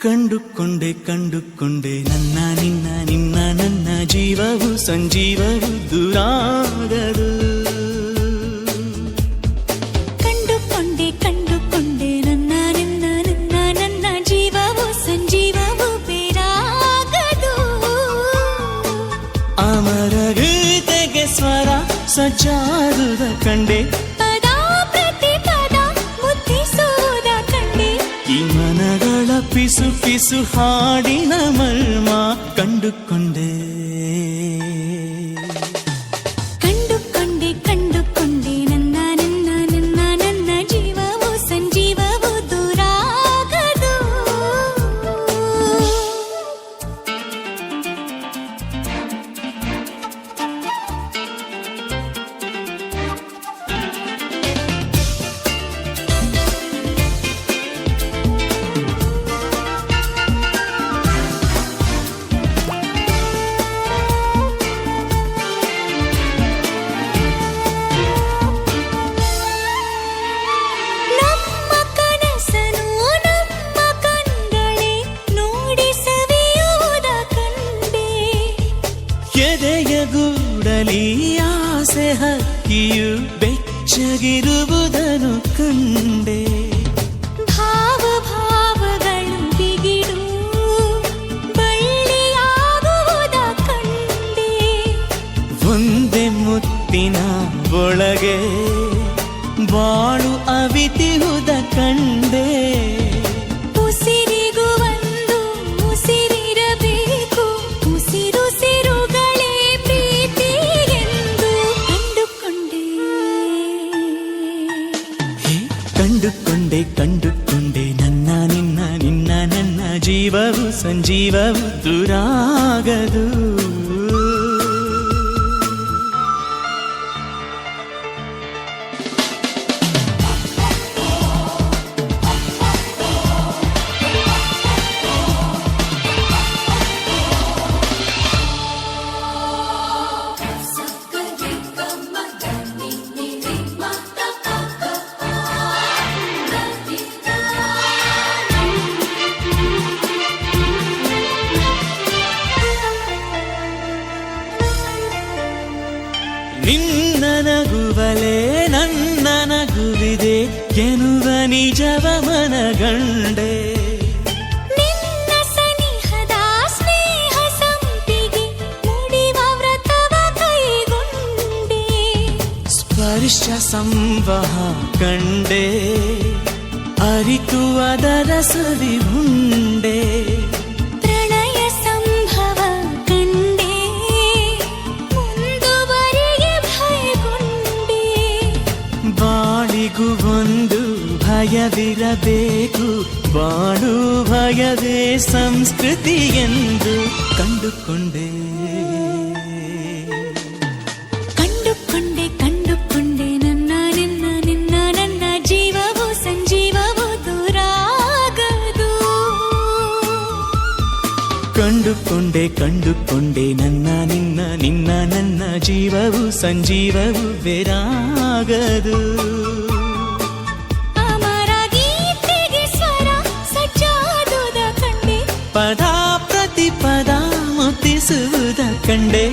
ಕಂಡುಕೊಂಡೆ ಕಂಡುಕೊಂಡೆ ನನ್ನ ನಿನ್ನ ನಿನ್ನ ನನ್ನ ಜೀವವು ಸಂಜೀವವು ದೂರಾಗದು. ಕಂಡುಕೊಂಡೆ ಕಂಡುಕೊಂಡೆ ನನ್ನ ನಿನ್ನ ನಿನ್ನ ನನ್ನ ಜೀವವು ಸಂಜೀವವು ಬೇರಾಗದು. ಅಮರ ಗೀತೆಗೆ ಸ್ವರ ಸಜ್ಜಾದುದ ಕಂಡೆ, ಪದ ಪ್ರತಿ ಪದ ಮುದ್ದಿಸುವುದ ಕಂಡೆ. ಈ ಮನಗಳ ಪಿಸು ಪಿಸು ಹಾಡಿನ ಮರ್ಮ ಕಂಡುಕೊಂಡೆ. ಕಂಡುಕೊಂಡೆ ಕಂಡುಕೊಂಡೆ ನನ್ನ ನಿನ್ನ ನಿನ್ನ ನನ್ನ ಜೀವವು ಸಂಜೀವವು ದೂರಾಗದು. ಎದೆಯಗೂಡಲಿ ಆಸೆ ಹಕ್ಕಿಯು ಬೆಚ್ಚಗಿರುವುದನ್ನು ಕಂಡೆ. ಭಾವ ಭಾವಗಳು ಬಿಗಿಡು ಬಳ್ಳಿಯಾಗುವುದ ಕಂಡೆ. ಒಂದೇ ಮುತ್ತಿನ ಒಳಗೆ ಬಾಳು ಅವಿತಿಹುದ ಕಂಡೆ. ಉಸಿರಿಗೂ ಒಂದು ಉಸಿರಿರಬೇಕು, ಉಸಿರುಸಿರುಗಳೇ ಪ್ರೀತಿ ಎಂದು ಕಂಡುಕೊಂಡೆ. ಕಂಡುಕೊಂಡೆ ಕಂಡುಕೊಂಡೆ ನನ್ನ ನಿನ್ನ ನಿನ್ನ ನನ್ನ ಜೀವವು ಸಂಜೀವವು ದೂರಾಗದು. ನಿನ್ನ ನಗುವಲೇ ನನ್ನ ನಗುವಿದೆ ಎನ್ನುವ ನಿಜವ ಮನಗಂಡೆ. ನಿನ್ನ ಸನಿಹದ ಸ್ನೇಹ ಸಂಪಿಗೆ ಮುಡಿವ ವ್ರತವ ಕೈಗೊಂಡೆ. ಸ್ಪರ್ಶ ಸಂವಹ ಕಂಡೆ, ಅರಿತು ಅದರ ಸವಿ ಉಂಡೆ. ಪ್ರಣಯ ಸಂಭವ ಕಂಡೆ, ಮುಂದುವರೆಗೆ ಭಯಗೊಂಡೆ. ಬಾಳಿಗೂ ಒಂದು ಭಯವಿರಬೇಕು, ಬಾಳು ಭಯವೇ ಸಂಸ್ಕೃತಿ ಎಂದು ಕಂಡುಕೊಂಡೆ. ಕಂಡುಕೊಂಡೆ ಕಂಡುಕೊಂಡೆ ನನ್ನ ನಿನ್ನ ನಿನ್ನ ನನ್ನ ಜೀವವು ಸಂಜೀವವು ದೂರಾಗದು. ಕಂಡುಕೊಂಡೆ ಕಂಡುಕೊಂಡೆ ನನ್ನ ನಿನ್ನ ನಿನ್ನ ನನ್ನ ಜೀವವು ಸಂಜೀವವು ಬೇರಾಗದು. ಅಮರ ಗೀತೆಗೆ ಸ್ವರ ಸಜ್ಜಾದುದ ಕಂಡೆ, ಪದ ಪ್ರತಿ ಪದ ಮುತ್ತಿಸುವುದ ಕಂಡೆ.